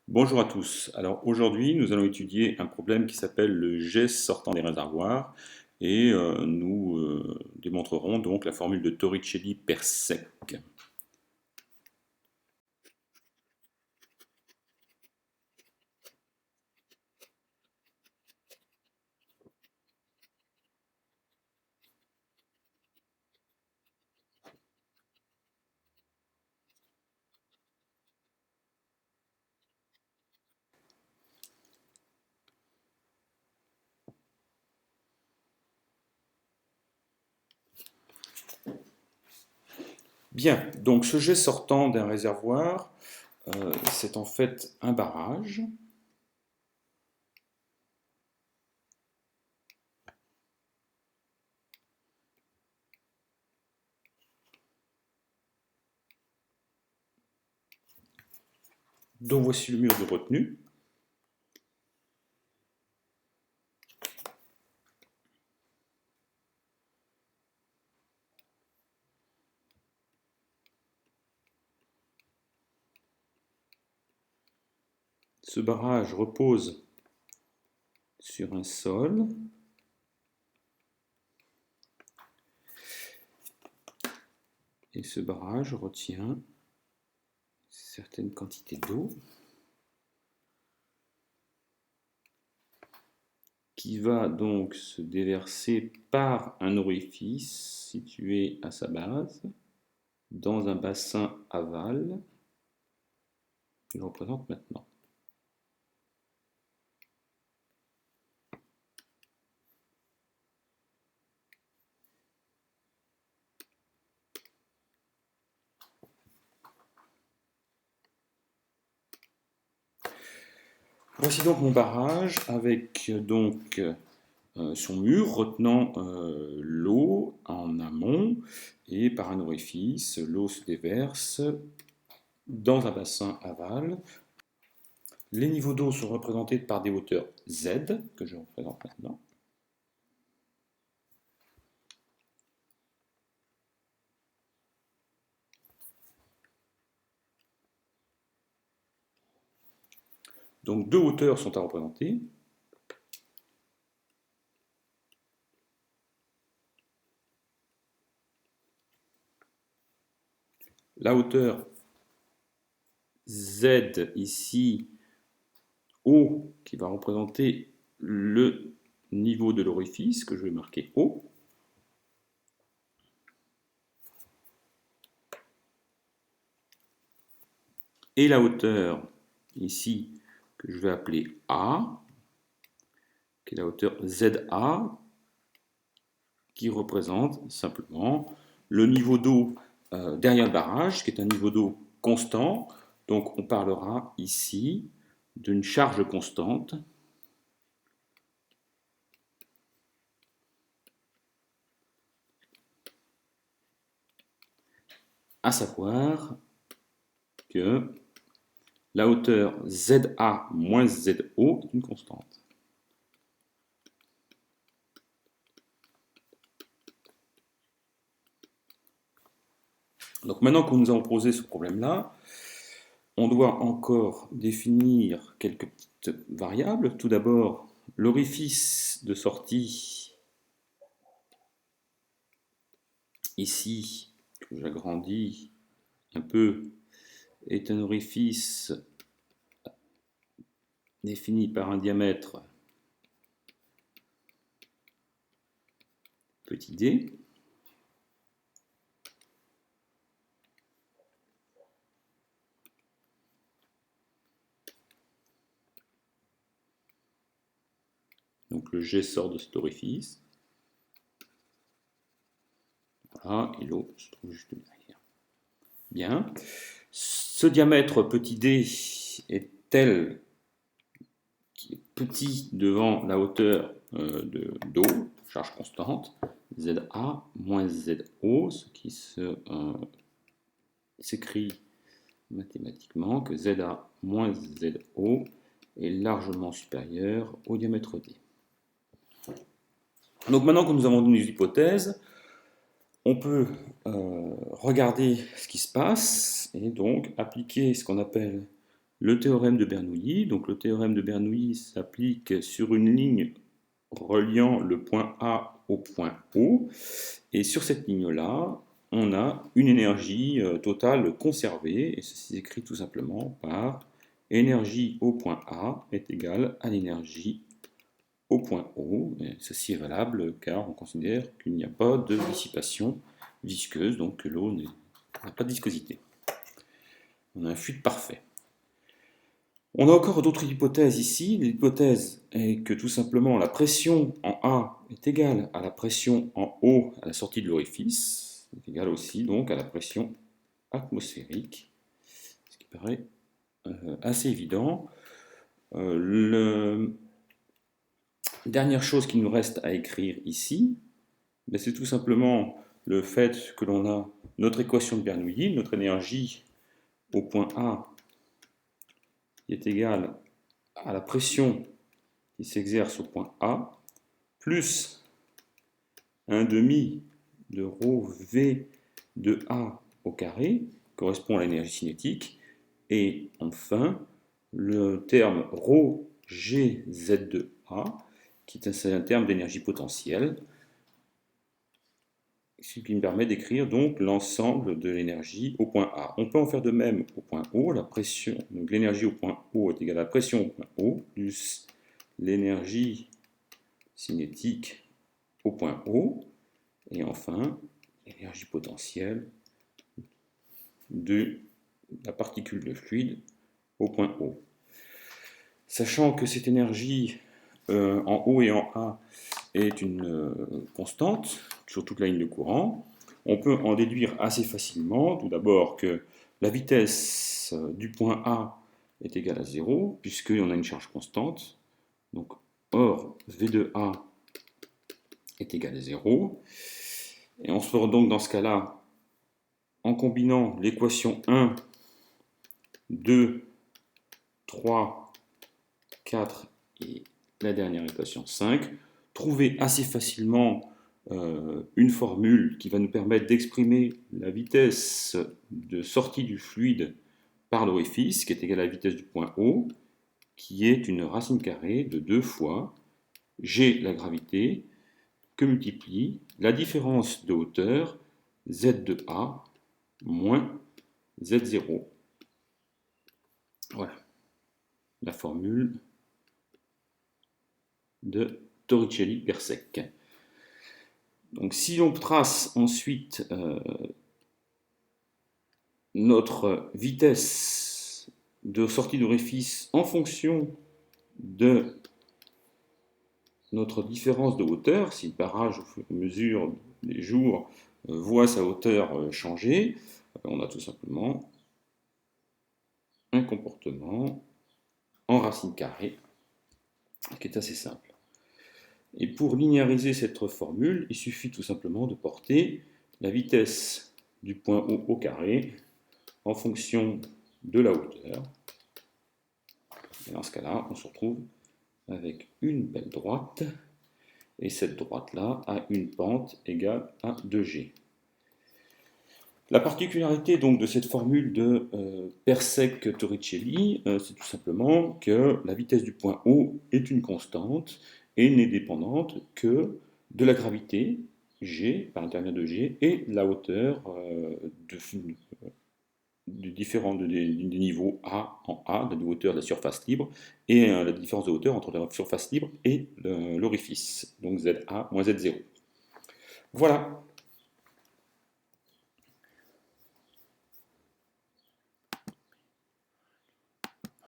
Bonjour à tous. Alors aujourd'hui, nous allons étudier un problème qui s'appelle le jet sortant des réservoirs et nous démontrerons donc la formule de Torricelli-Persec. Bien, donc ce jet sortant d'un réservoir, c'est en fait un barrage. Dont voici le mur de retenue. Ce barrage repose sur un sol. Et ce barrage retient certaines quantités d'eau qui va donc se déverser par un orifice situé à sa base dans un bassin aval que je représente maintenant. Voici donc mon barrage avec donc son mur retenant l'eau en amont et par un orifice, l'eau se déverse dans un bassin aval. Les niveaux d'eau sont représentés par des hauteurs Z que je représente maintenant. Donc deux hauteurs sont à représenter. La hauteur Z ici, O, qui va représenter le niveau de l'orifice, que je vais marquer O. Et la hauteur ici, que je vais appeler A, qui est la hauteur ZA, qui représente simplement le niveau d'eau derrière le barrage, qui est un niveau d'eau constant. Donc on parlera ici d'une charge constante à savoir que la hauteur ZA moins ZO est une constante. Donc maintenant que nous avons posé ce problème-là, on doit encore définir quelques petites variables. Tout d'abord, l'orifice de sortie, ici, que j'agrandis un peu, est un orifice défini par un diamètre petit d. Donc le jet sort de cet orifice. Voilà, et l'eau se trouve juste derrière. Bien. Ce diamètre petit d est tel qui est petit devant la hauteur d'eau, charge constante, ZA moins ZO, ce qui s'écrit mathématiquement que ZA moins ZO est largement supérieur au diamètre D. Donc maintenant que nous avons donné les hypothèses, on peut regarder ce qui se passe et donc appliquer ce qu'on appelle le théorème de Bernoulli. Donc le théorème de Bernoulli s'applique sur une ligne reliant le point A au point O. Et sur cette ligne-là, on a une énergie totale conservée, et ceci s'écrit tout simplement par énergie au point A est égale à l'énergie au point O. Et ceci est valable car on considère qu'il n'y a pas de dissipation visqueuse, donc que l'eau n'a pas de viscosité. On a un fluide parfait. On a encore d'autres hypothèses ici. L'hypothèse est que tout simplement la pression en A est égale à la pression en O à la sortie de l'orifice, est égale aussi donc à la pression atmosphérique, ce qui paraît assez évident. La dernière chose qu'il nous reste à écrire ici, c'est tout simplement le fait que l'on a notre équation de Bernoulli, notre énergie au point A est égale à la pression qui s'exerce au point A, plus un demi de rho V de A au carré, correspond à l'énergie cinétique, et enfin le terme rho GZ de A, qui est un terme d'énergie potentielle, ce qui me permet d'écrire donc l'ensemble de l'énergie au point A. On peut en faire de même au point O. La pression, donc l'énergie au point O est égale à la pression au point O plus l'énergie cinétique au point O, et enfin l'énergie potentielle de la particule de fluide au point O. Sachant que cette énergie en O et en A est une constante sur toute la ligne de courant, on peut en déduire assez facilement, tout d'abord, que la vitesse du point A est égale à 0, puisqu'on a une charge constante. Donc, or, V de A est égal à 0. Et on se fera donc dans ce cas-là, en combinant l'équation 1, 2, 3, 4 et la dernière équation 5, trouver assez facilement une formule qui va nous permettre d'exprimer la vitesse de sortie du fluide par l'orifice, qui est égale à la vitesse du point O, qui est une racine carrée de 2 fois G, la gravité, que multiplie la différence de hauteur Z de A moins Z0. Voilà la formule de Torricelli-Persec. Donc si on trace ensuite notre vitesse de sortie d'orifice en fonction de notre différence de hauteur, si le barrage au fur et à mesure des jours voit sa hauteur changer, on a tout simplement un comportement en racine carrée qui est assez simple. Et pour linéariser cette formule, il suffit tout simplement de porter la vitesse du point O au carré en fonction de la hauteur. Et dans ce cas-là, on se retrouve avec une belle droite, et cette droite-là a une pente égale à 2G. La particularité donc de cette formule de Persec-Torricelli, c'est tout simplement que la vitesse du point O est une constante et n'est dépendante que de la gravité, G, par l'intermédiaire de G, et la hauteur du différent des niveaux A en A, de la hauteur de la surface libre, et la différence de hauteur entre la surface libre et l'orifice, donc ZA moins Z0. Voilà.